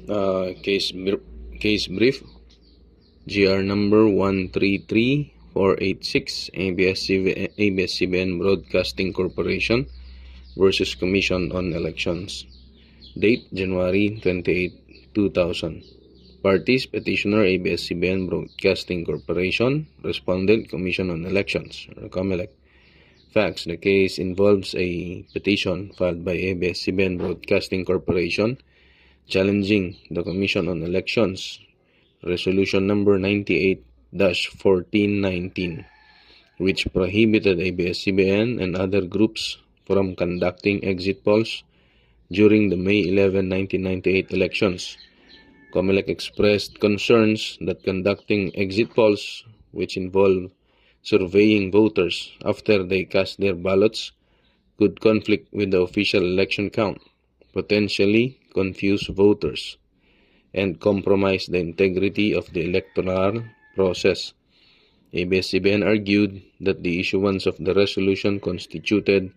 Case brief, GR number 133486, ABS-CBN Broadcasting Corporation versus Commission on Elections. Date, January 28, 2000. Parties, petitioner, ABS-CBN Broadcasting Corporation. Respondent, Commission on Elections, or COMELEC. Facts, the case involves a petition filed by ABS-CBN Broadcasting Corporation challenging the Commission on Elections Resolution number 98-1419, which prohibited ABS-CBN and other groups from conducting exit polls during the May 11, 1998 elections. COMELEC expressed concerns that conducting exit polls, which involve surveying voters after they cast their ballots, could conflict with the official election count, potentially confuse voters, and compromise the integrity of the electoral process. ABS-CBN argued that the issuance of the resolution constituted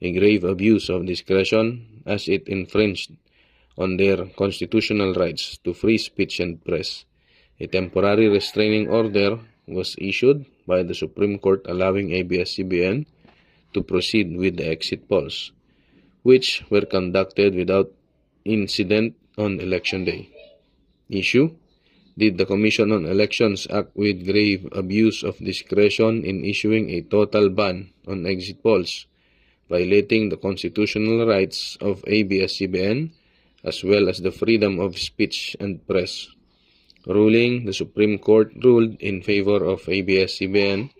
a grave abuse of discretion as it infringed on their constitutional rights to free speech and press. A temporary restraining order was issued by the Supreme Court allowing ABS-CBN to proceed with the exit polls, which were conducted without incident on Election Day. Issue: did the Commission on Elections act with grave abuse of discretion in issuing a total ban on exit polls, violating the constitutional rights of ABS-CBN as well as the freedom of speech and press? Ruling: the Supreme Court ruled in favor of ABS-CBN,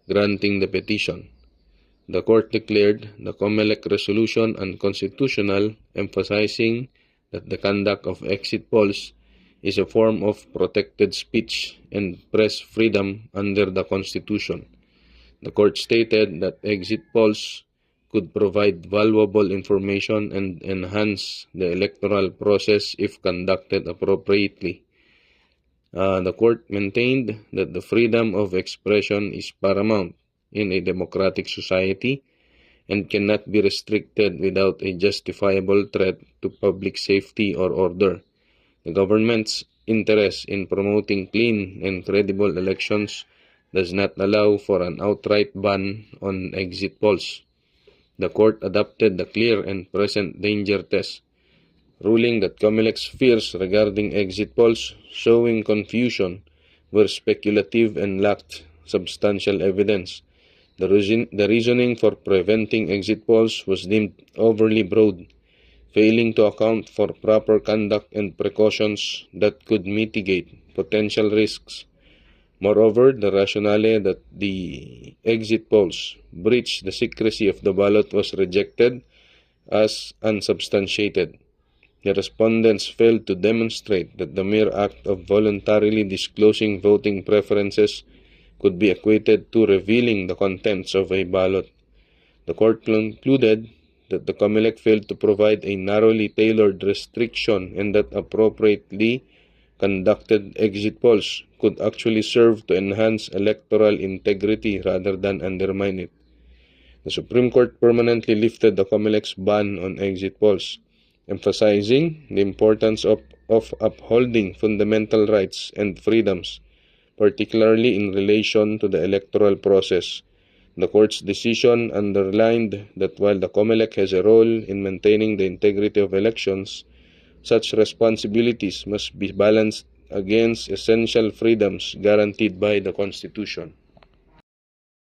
granting the petition. The court declared the COMELEC resolution unconstitutional, emphasizing that the conduct of exit polls is a form of protected speech and press freedom under the Constitution. The court stated that exit polls could provide valuable information and enhance the electoral process if conducted appropriately. The court maintained that the freedom of expression is paramount in a democratic society and cannot be restricted without a justifiable threat to public safety or order. The government's interest in promoting clean and credible elections does not allow for an outright ban on exit polls. The court adopted the clear and present danger test, ruling that COMELEC's fears regarding exit polls showing confusion were speculative and lacked substantial evidence. The reasoning for preventing exit polls was deemed overly broad, failing to account for proper conduct and precautions that could mitigate potential risks. Moreover, the rationale that the exit polls breached the secrecy of the ballot was rejected as unsubstantiated. The respondents failed to demonstrate that the mere act of voluntarily disclosing voting preferences could be equated to revealing the contents of a ballot. The court concluded that the COMELEC failed to provide a narrowly tailored restriction and that appropriately conducted exit polls could actually serve to enhance electoral integrity rather than undermine it. The Supreme Court permanently lifted the COMELEC's ban on exit polls, emphasizing the importance of upholding fundamental rights and freedoms, particularly in relation to the electoral process. The court's decision underlined that while the COMELEC has a role in maintaining the integrity of elections, such responsibilities must be balanced against essential freedoms guaranteed by the Constitution.